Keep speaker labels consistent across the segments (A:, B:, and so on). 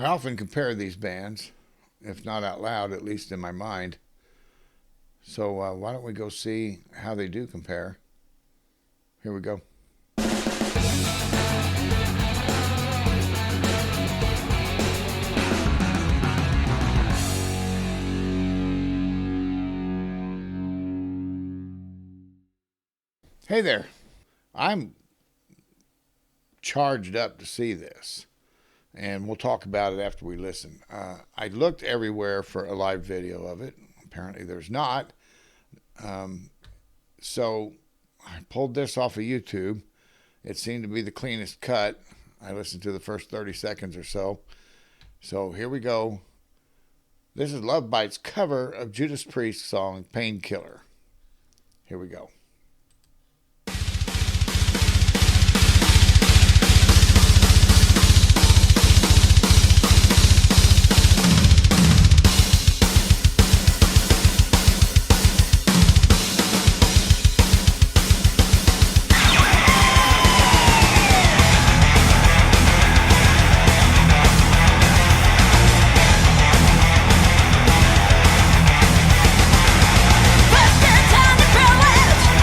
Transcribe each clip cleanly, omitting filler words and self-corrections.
A: I often compare these bands, if not out loud, at least in my mind. So why don't we go see how they do compare? Here we go. Hey there. I'm charged up to see this, and we'll talk about it after we listen. I looked everywhere for a live video of it. Apparently there's not. So I pulled this off of YouTube. It seemed to be the cleanest cut. I listened to the first 30 seconds or so. So here we go. This is Lovebites' cover of Judas Priest's song Painkiller. Here we go.
B: First time to throw it.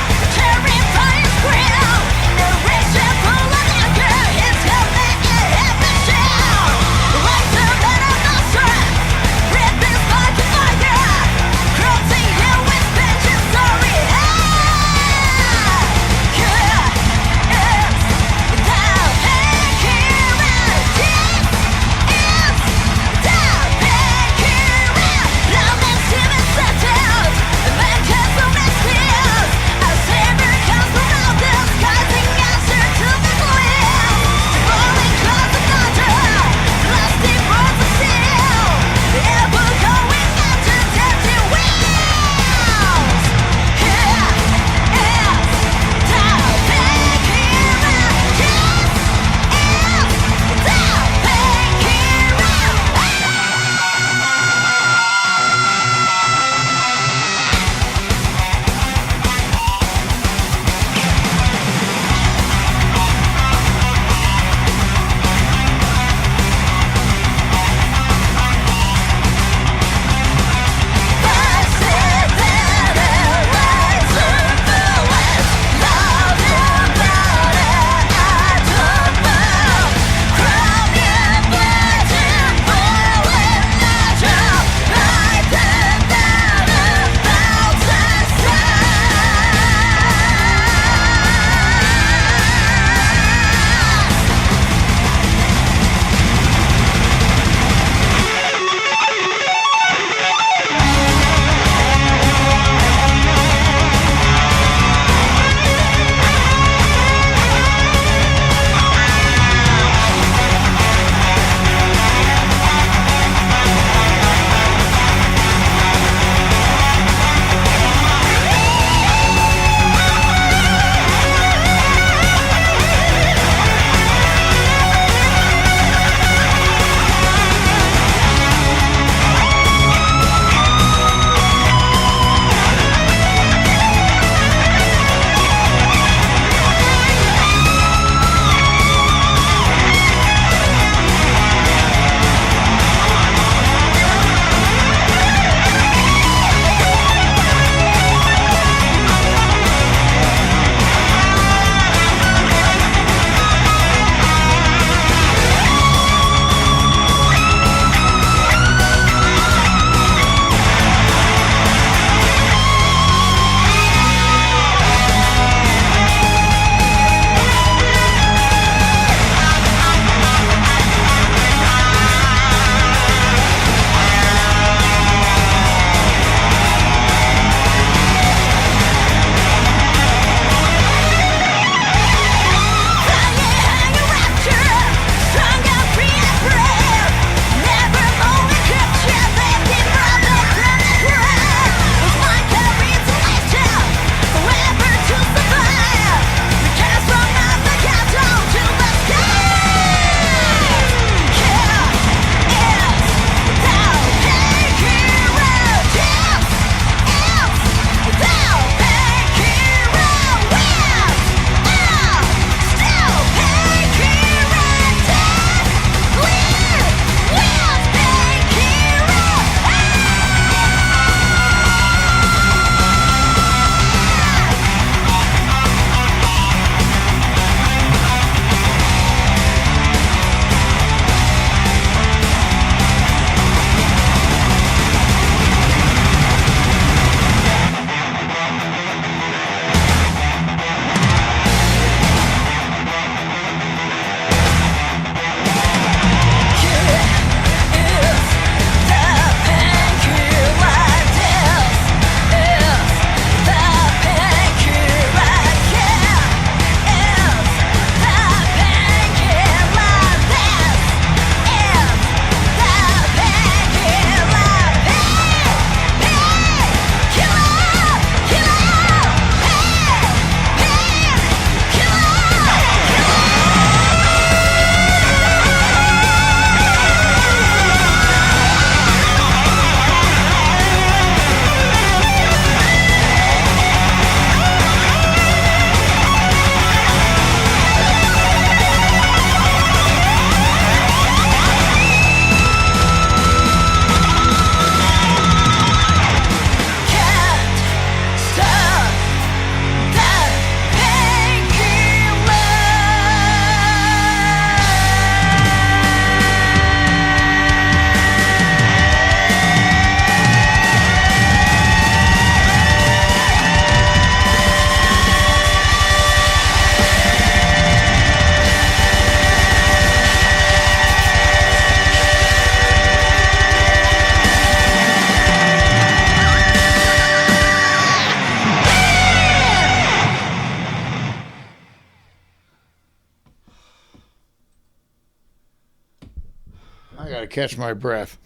A: I got to catch my breath.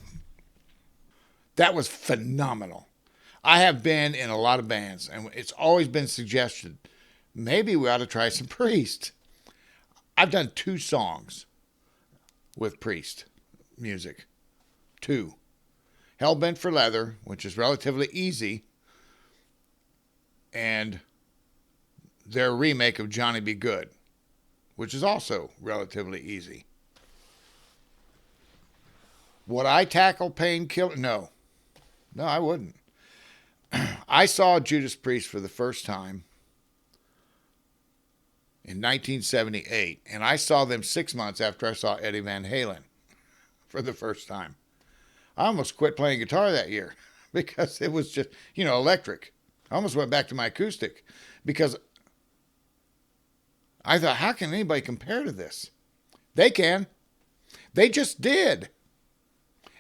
A: That was phenomenal. I have been in a lot of bands, and it's always been suggested, maybe we ought to try some Priest. I've done 2 songs with Priest music. 2. Hellbent for Leather, which is relatively easy, and their remake of Johnny Be Good, which is also relatively easy. Would I tackle Painkiller? No. No, I wouldn't. I saw Judas Priest for the first time in 1978, and I saw them 6 months after I saw Eddie Van Halen for the first time. I almost quit playing guitar that year because it was just, electric. I almost went back to my acoustic because I thought, how can anybody compare to this? They can. They just did.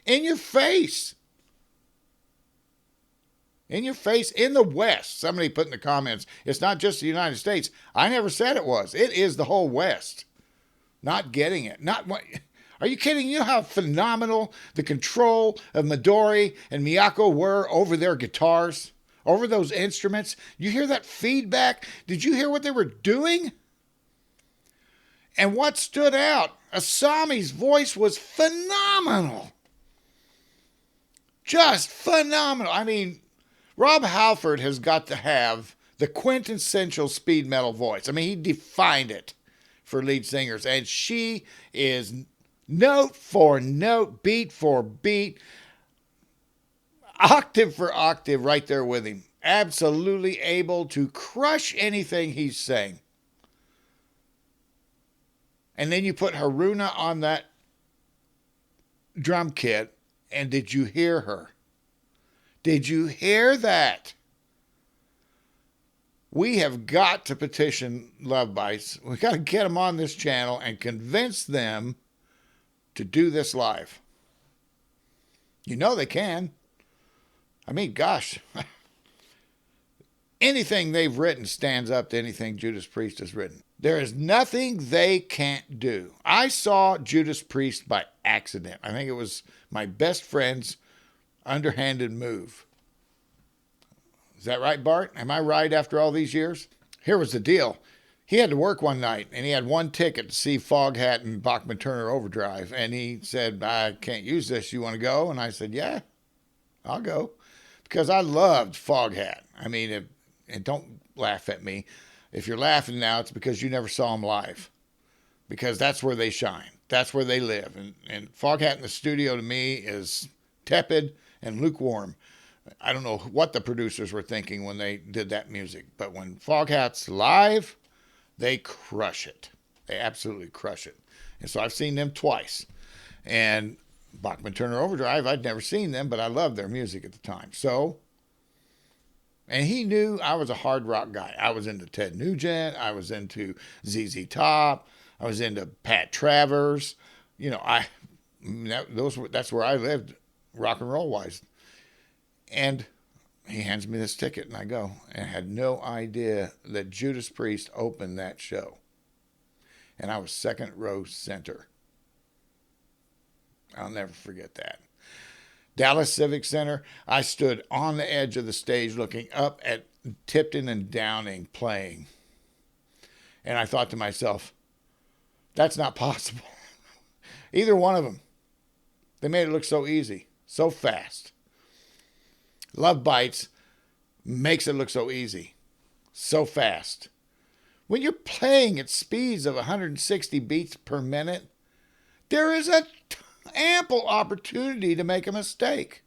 A: In your face. In your face, in the West. Somebody put in the comments, it's not just the United States. I never said it was. It is the whole West. Not getting it. Are you kidding? You know how phenomenal the control of Midori and Miyako were over their guitars, over those instruments? You hear that feedback? Did you hear what they were doing? And what stood out? Asami's voice was phenomenal. Just phenomenal. I mean, Rob Halford has got to have the quintessential speed metal voice. I mean, he defined it for lead singers. And she is note for note, beat for beat, octave for octave right there with him. Absolutely able to crush anything he's saying. And then you put Haruna on that drum kit, and did you hear her? Did you hear that? We have got to petition Lovebites. We've got to get them on this channel and convince them to do this live. You know they can. I mean, gosh. Anything they've written stands up to anything Judas Priest has written. There is nothing they can't do. I saw Judas Priest by accident. I think it was my best friend's underhanded move. Is that right, Bart? Am I right after all these years? Here was the deal. He had to work one night, and he had one ticket to see Foghat and Bachman Turner Overdrive. And he said, I can't use this. You want to go? And I said, yeah, I'll go. Because I loved Foghat. I mean, and don't laugh at me. If you're laughing now, it's because you never saw them live. Because that's where they shine. That's where they live. And Foghat in the studio to me is tepid and lukewarm. I don't know what the producers were thinking when they did that music. But when Foghat's live, they crush it. They absolutely crush it. And so I've seen them twice. And Bachman Turner Overdrive, I'd never seen them, but I loved their music at the time. So, and he knew I was a hard rock guy. I was into Ted Nugent. I was into ZZ Top. I was into Pat Travers. That's where I lived, rock and roll wise. And he hands me this ticket, and I go. And I had no idea that Judas Priest opened that show. And I was second row center. I'll never forget that. Dallas Civic Center, I stood on the edge of the stage looking up at Tipton and Downing playing. And I thought to myself, that's not possible. Either one of them. They made it look so easy, so fast. Lovebites makes it look so easy, so fast. When you're playing at speeds of 160 beats per minute, there is a ample opportunity to make a mistake.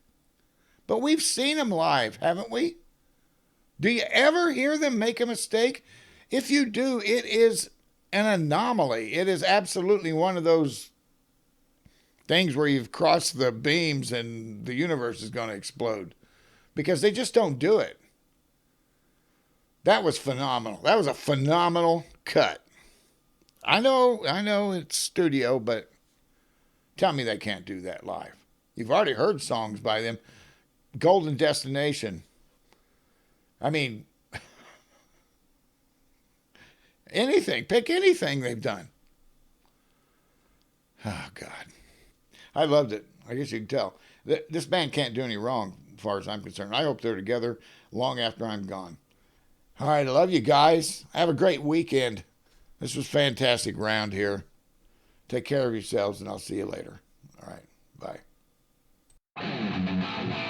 A: But we've seen them live, haven't we? Do you ever hear them make a mistake? If you do, it is an anomaly. It is absolutely one of those things where you've crossed the beams and the universe is going to explode. Because they just don't do it. That was phenomenal. That was a phenomenal cut. I know it's studio, but tell me they can't do that live. You've already heard songs by them. Golden Destination. I mean, anything. Pick anything they've done. Oh, God. I loved it. I guess you can tell. This band can't do any wrong, as far as I'm concerned. I hope they're together long after I'm gone. All right, I love you guys. Have a great weekend. This was fantastic round here. Take care of yourselves, and I'll see you later. All right, bye.